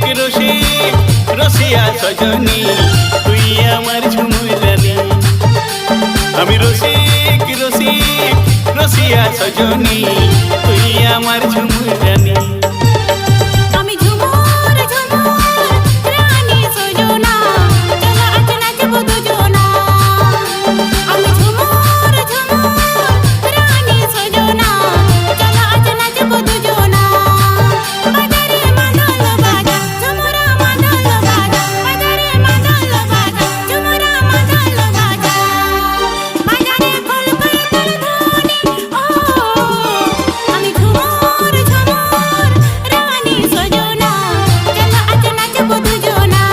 রসিক রসিয়া সজনী তুই আমার ঝুমুর রানী। আমি রসিক রসিক রসিয়া সজনী তুই আমার ঝুমুর রানী। আমি ঝুমুর ঝুমুর রানী সজনা চলো আজ নাচবো দুজনা। আমি ঝুমুর ঝুমুর রানী সজনা চলো আজ নাচবো দুজনা। বাজারে মাদল বাজা ঝুমুরা মাদল বাজা, বাজারে মাদল বাজা ঝুমুরা মাদল বাজা। বাজারে কলকাতার ধ্বনি ও আমি ঝুমুর ঝুমুর রানী সজনা চলো আজ নাচবো দুজনা।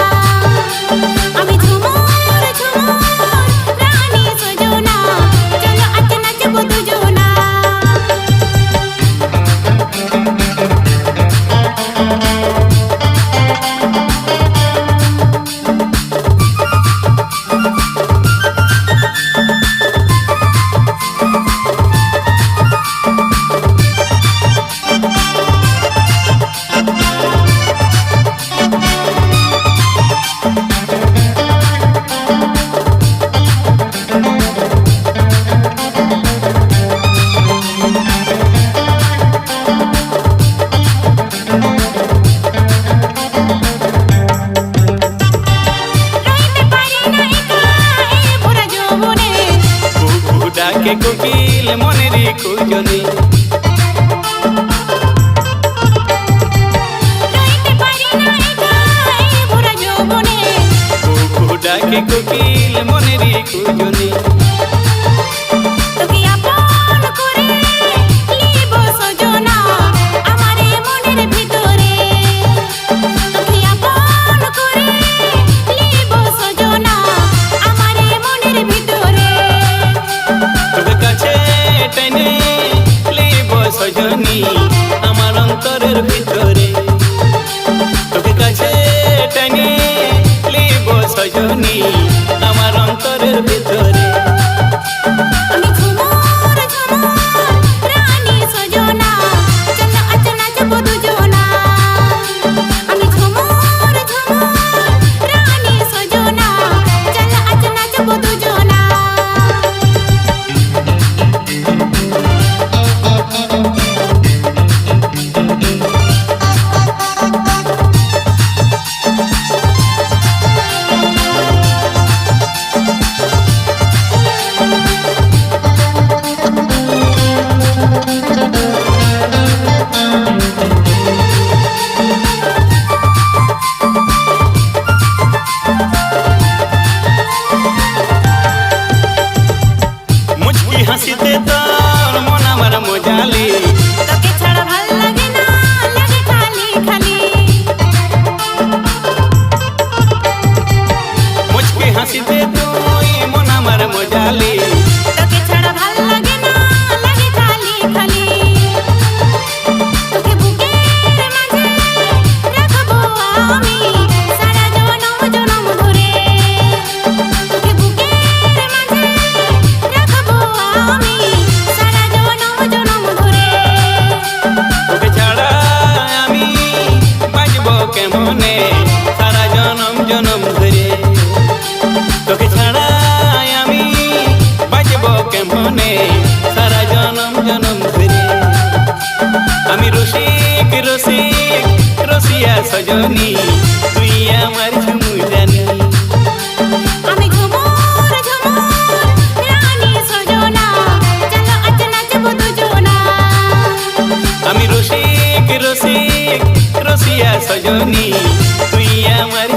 আমি ঝুমুর ঝুমুর রানী সজনা চলো আজ নাচবো দুজনা। রইতে পারি না একা এই ভরা যৌবনে, কুকু ডাকে কোকিল মনেরই খুঁজনি। রইতে পারি না একা এই ভরা যৌবনে। কুকু ডাকে কোকিল মনেরই খুঁজনি। তোকে আপন করে লিব সজনা আমারে মনের ভিতরে। তোকে আপন করে লিব সজনা আমারে মনের ভিতরে। তোকে কাছে টেনে লিব সজনী আমার অন্তরের ভিতরে। তোকে কাছে টেনে লিব সজনী আমার অন্তরের ভিতরে। আমি ঝুমুর ঝুমুর রানী সজনা চলো আজ নাচবো দুজনা। আমি ঝুমুর ঝুমুর রানী সজনা চলো আজ নাচবো দুজনা। মুচকি হাসিতে তোর মন আমার মজালি। তোকে ছাড়া ভাল লাগে না লাগে খালি খালি। মুচকি হাসিতে তুই মন আমার মজালি। তোকে ছাড়া ভাল লাগে না লাগে খালি খালি। তোকে বুকের মাঝে রাখবো আমি সারা জনম জনম ধরে। তোকে বুকের মাঝে রাখবো আমি সারা জনম জনম ধরে। তোকে ছাড়া আমি বাঁচব কেমনে সারা জনম জনম ধরে। তোকে ছাড়া আমি বাঁচব কেমনে সারা জনম জনম ধরে। আমি রসিক রসিক রসিয়া সজনী তুই আমার ঝুমুর রানী। আমি ঝুমুর ঝুমুর রানী সজনা চলো আজ নাচবো দুজনা। আমি রসিক রসিক রসিয়া সজনী তুই আমার